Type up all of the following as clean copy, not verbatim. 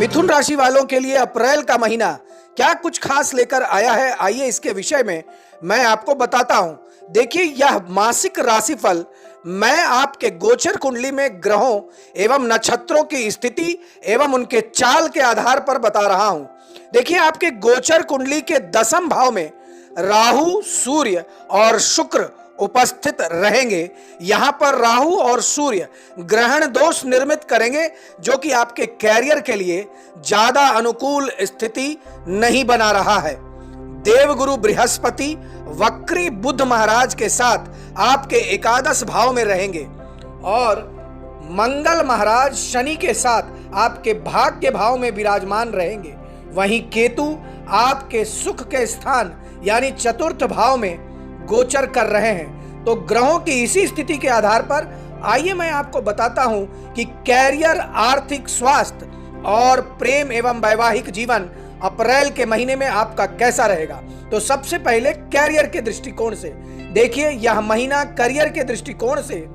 मिथुन राशि वालों के लिए अप्रैल का महीना क्या कुछ खास लेकर आया है, आइए इसके विषय में मैं आपको बताता हूं। देखिए, यह मासिक राशिफल मैं आपके गोचर कुंडली में ग्रहों एवं नक्षत्रों की स्थिति एवं उनके चाल के आधार पर बता रहा हूं। देखिए, आपके गोचर कुंडली के 10वें भाव में राहु, सूर्य और शुक्र उपस्थित रहेंगे। यहां पर राहु और सूर्य ग्रहण दोष निर्मित करेंगे, जो कि आपके कैरियर के लिए ज्यादा अनुकूल स्थिति नहीं बना रहा है। देवगुरु बृहस्पति वक्री बुध महाराज के साथ आपके एकादश भाव में रहेंगे और मंगल महाराज शनि के साथ आपके भाग्य भाव में विराजमान रहेंगे। वहीं केतु आपके सुख के स्थान यानी चतुर्थ भाव में गोचर कर रहे हैं। तो ग्रहों की इसी स्थिति के आधार पर आइए मैं आपको बताता हूं कि कैरियर, आर्थिक, स्वास्थ्य और प्रेम एवं वैवाहिक जीवन अप्रैल के महीने में आपका कैसा रहेगा। तो सबसे पहले कैरियर के दृष्टिकोण से देखिए, यह महीना करियर के दृष्टिकोण से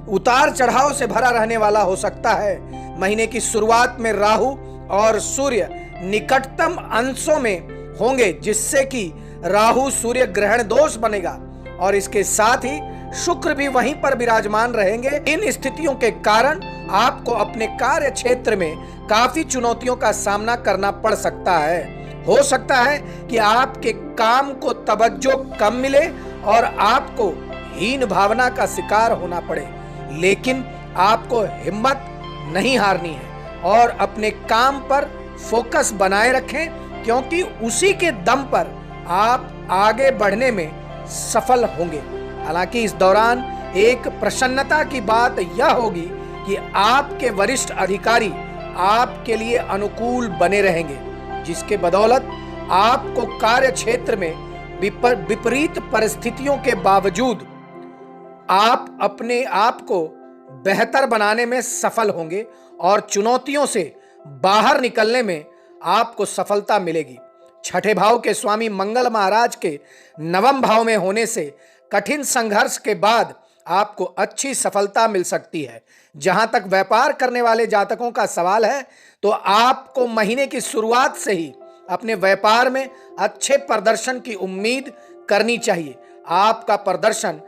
उतार चढ़ाव से भरा रहने वाला हो सकता है। महीने की शुरुआत में राहु और सूर्य निकटतम अंशों में होंगे, जिससे कि राहु सूर्य ग्रहण दोष बनेगा और इसके साथ ही शुक्र भी वहीं पर विराजमान रहेंगे। इन स्थितियों के कारण आपको अपने कार्य क्षेत्र में काफी चुनौतियों का सामना करना पड़ सकता है। हो सकता है कि आपके काम को तवज्जो कम मिले और आपको हीन भावना का शिकार होना पड़े, लेकिन आपको हिम्मत नहीं हारनी है और अपने काम पर फोकस बनाए रखें, क्योंकि उसी के दम पर आप आगे बढ़ने में सफल होंगे। हालांकि इस दौरान एक प्रसन्नता की बात यह होगी कि आपके वरिष्ठ अधिकारी आपके लिए अनुकूल बने रहेंगे, जिसके बदौलत आपको कार्य क्षेत्र में विपरीत परिस्थितियों के बावजूद आप अपने आप को बेहतर बनाने में सफल होंगे और चुनौतियों से बाहर निकलने में आपको सफलता मिलेगी। छठे भाव के स्वामी मंगल महाराज के 9वें भाव में होने से कठिन संघर्ष के बाद आपको अच्छी सफलता मिल सकती है। जहां तक व्यापार करने वाले जातकों का सवाल है, तो आपको महीने की शुरुआत से ही अपने व्यापार में अच्छे प्रदर्शन की उम्मीद करनी चाहिए। आपका प्रदर्शन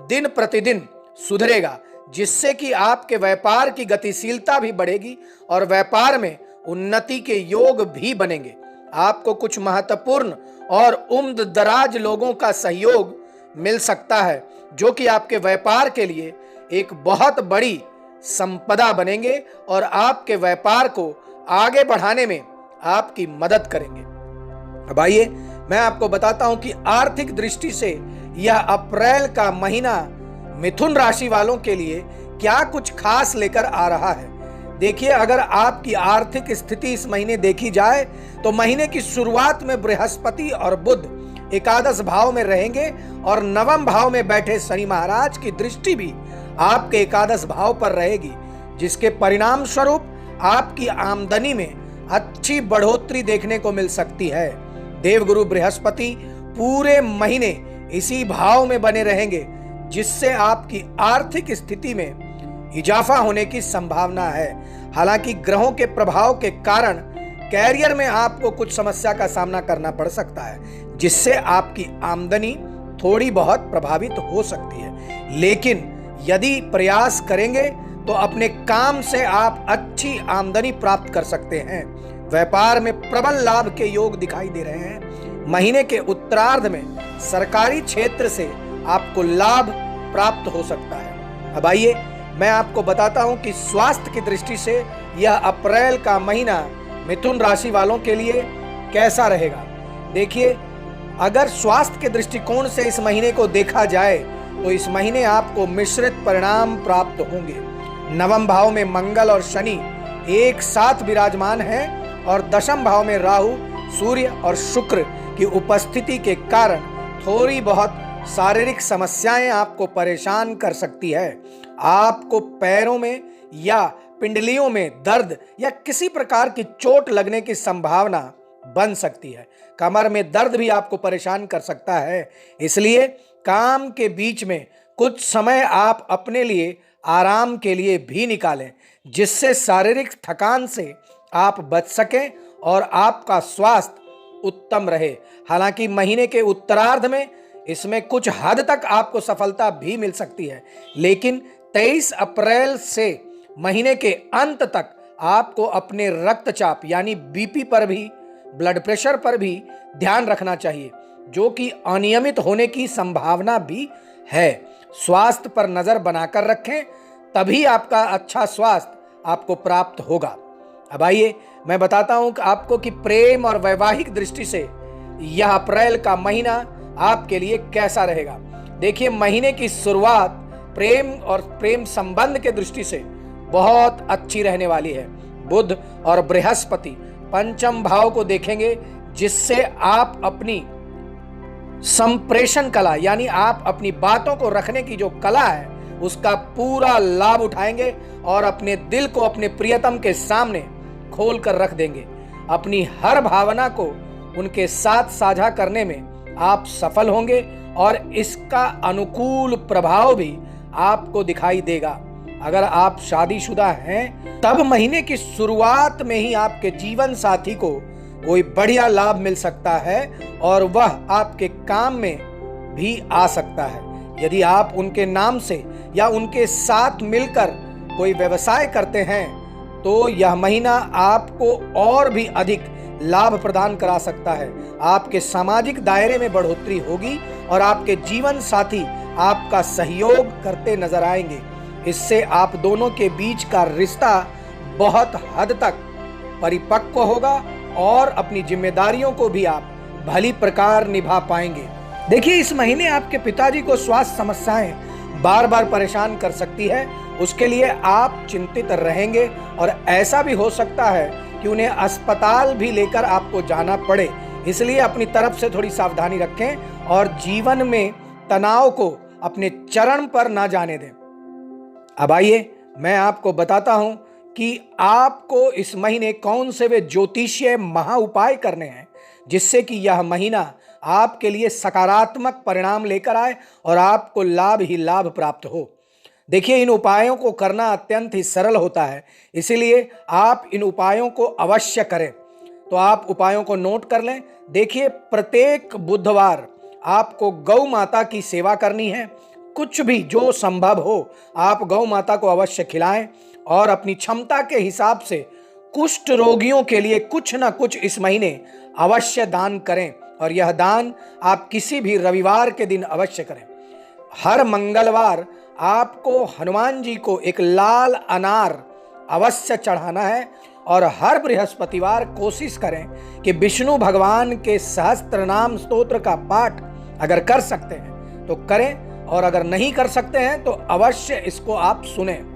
दिन प्रतिदिन सुधरेगा, जिससे कि आपके व्यापार की गतिशीलता भी बढ़ेगी और व्यापार में उन्नति के योग भी बनेंगे। आपको कुछ महत्वपूर्ण और उम्द दराज लोगों का सहयोग मिल सकता है, जो कि आपके व्यापार के लिए एक बहुत बड़ी संपदा बनेंगे और आपके व्यापार को आगे बढ़ाने में आपकी मदद करेंगे। अब आइए मैं आपको बताता हूं कि आर्थिक दृष्टि से यह अप्रैल का महीना मिथुन राशि वालों के लिए क्या कुछ खास लेकर आ रहा है। देखिए, अगर आपकी आर्थिक स्थिति इस महीने देखी जाए तो महीने की शुरुआत में बृहस्पति और बुध एकादश भाव में रहेंगे और 9वें भाव में बैठे शनि महाराज की दृष्टि भी आपके एकादश भाव पर रहेगी, जिसके परिणाम स्वरूप आपकी आमदनी में अच्छी बढ़ोतरी देखने को मिल सकती है। देवगुरु बृहस्पति पूरे महीने इसी भाव में बने रहेंगे, जिससे आपकी आर्थिक स्थिति में इजाफा होने की संभावना है। हालांकि ग्रहों के प्रभाव के कारण कैरियर में आपको कुछ समस्या का सामना करना पड़ सकता है, जिससे आपकी आमदनी थोड़ी बहुत प्रभावित हो सकती है, लेकिन यदि प्रयास करेंगे तो अपने काम से आप अच्छी आमदनी प्राप्त कर सकते हैं। व्यापार में प्रबल लाभ के योग दिखाई दे रहे हैं। महीने के उत्तरार्ध में सरकारी क्षेत्र से आपको लाभ प्राप्त हो सकता है। अब आइए मैं आपको बताता हूं कि स्वास्थ्य की दृष्टि से यह अप्रैल का महीना मिथुन राशि वालों के लिए कैसा रहेगा। देखिए, अगर स्वास्थ्य के दृष्टिकोण से इस महीने को देखा जाए तो इस महीने आपको मिश्रित परिणाम प्राप्त होंगे। 9वें भाव में मंगल और शनि एक साथ विराजमान हैं और 10वें भाव में राहु, सूर्य और शुक्र की उपस्थिति के कारण थोड़ी बहुत शारीरिक समस्याएं आपको परेशान कर सकती है। आपको पैरों में या पिंडलियों में दर्द या किसी प्रकार की चोट लगने की संभावना बन सकती है। कमर में दर्द भी आपको परेशान कर सकता है। इसलिए काम के बीच में कुछ समय आप अपने लिए आराम के लिए भी निकालें, जिससे शारीरिक थकान से आप बच सकें और आपका स्वास्थ्य उत्तम रहे। हालांकि महीने के उत्तरार्ध में इसमें कुछ हद तक आपको सफलता भी मिल सकती है, लेकिन 23 अप्रैल से महीने के अंत तक आपको अपने रक्तचाप यानी बीपी पर भी, ब्लड प्रेशर पर भी ध्यान रखना चाहिए, जो कि अनियमित होने की संभावना भी है। स्वास्थ्य पर नजर बनाकर रखें, तभी आपका अच्छा स्वास्थ्य आपको प्राप्त होगा। अब आइए मैं बताता हूं कि आपको कि प्रेम और वैवाहिक दृष्टि से यह अप्रैल का महीना आपके लिए कैसा रहेगा। देखिए, महीने की शुरुआत प्रेम और प्रेम संबंध के दृष्टि से बहुत अच्छी रहने वाली है। बुध और बृहस्पति पंचम भाव को देखेंगे, जिससे आप अपनी संप्रेषण कला यानी आप अपनी बातों को रखने की जो कला है उसका पूरा लाभ उठाएंगे और अपने दिल को अपने प्रियतम के सामने खोल कर रख देंगे। अपनी हर भावना को उनके साथ साझा करने में आप सफल होंगे और इसका अनुकूल प्रभाव भी आपको दिखाई देगा। अगर आप शादीशुदा हैं, तब महीने की शुरुआत में ही आपके जीवन साथी को कोई बढ़िया लाभ मिल सकता है और वह आपके काम में भी आ सकता है। यदि आप उनके नाम से या उनके साथ मिलकर कोई व्यवसाय करते हैं, तो यह महीना आपको और भी अधिक लाभ प्रदान करा सकता है। आपके सामाजिक दायरे में बढ़ोतरी होगी और आपके जीवन साथी आपका सहयोग करते नजर आएंगे। इससे आप दोनों के बीच का रिश्ता बहुत हद तक परिपक्व होगा और अपनी जिम्मेदारियों को भी आप भली प्रकार निभा पाएंगे। देखिए, इस महीने आपके पिताजी को स्वास्थ्य समस्याएं बार बार परेशान कर सकती है। उसके लिए आप चिंतित रहेंगे और ऐसा भी हो सकता है कि उन्हें अस्पताल भी लेकर आपको जाना पड़े। इसलिए अपनी तरफ से थोड़ी सावधानी रखें और जीवन में तनाव को अपने चरण पर ना जाने दें। अब आइए मैं आपको बताता हूं कि आपको इस महीने कौन से वे ज्योतिषीय महा उपाय करने हैं, जिससे कि यह महीना आपके लिए सकारात्मक परिणाम लेकर आए और आपको लाभ ही लाभ प्राप्त हो। देखिए, इन उपायों को करना अत्यंत ही सरल होता है, इसीलिए आप इन उपायों को अवश्य करें। तो आप उपायों को नोट कर लें। देखिए, प्रत्येक बुधवार आपको गौ माता की सेवा करनी है। कुछ भी जो संभव हो आप गौ माता को अवश्य खिलाएं और अपनी क्षमता के हिसाब से कुष्ठ रोगियों के लिए कुछ ना कुछ इस महीने अवश्य दान करें और यह दान आप किसी भी रविवार के दिन अवश्य करें। हर मंगलवार आपको हनुमान जी को एक लाल अनार अवश्य चढ़ाना है और हर बृहस्पतिवार कोशिश करें कि विष्णु भगवान के सहस्त्र नाम स्तोत्र का पाठ अगर कर सकते हैं तो करें और अगर नहीं कर सकते हैं तो अवश्य इसको आप सुनें।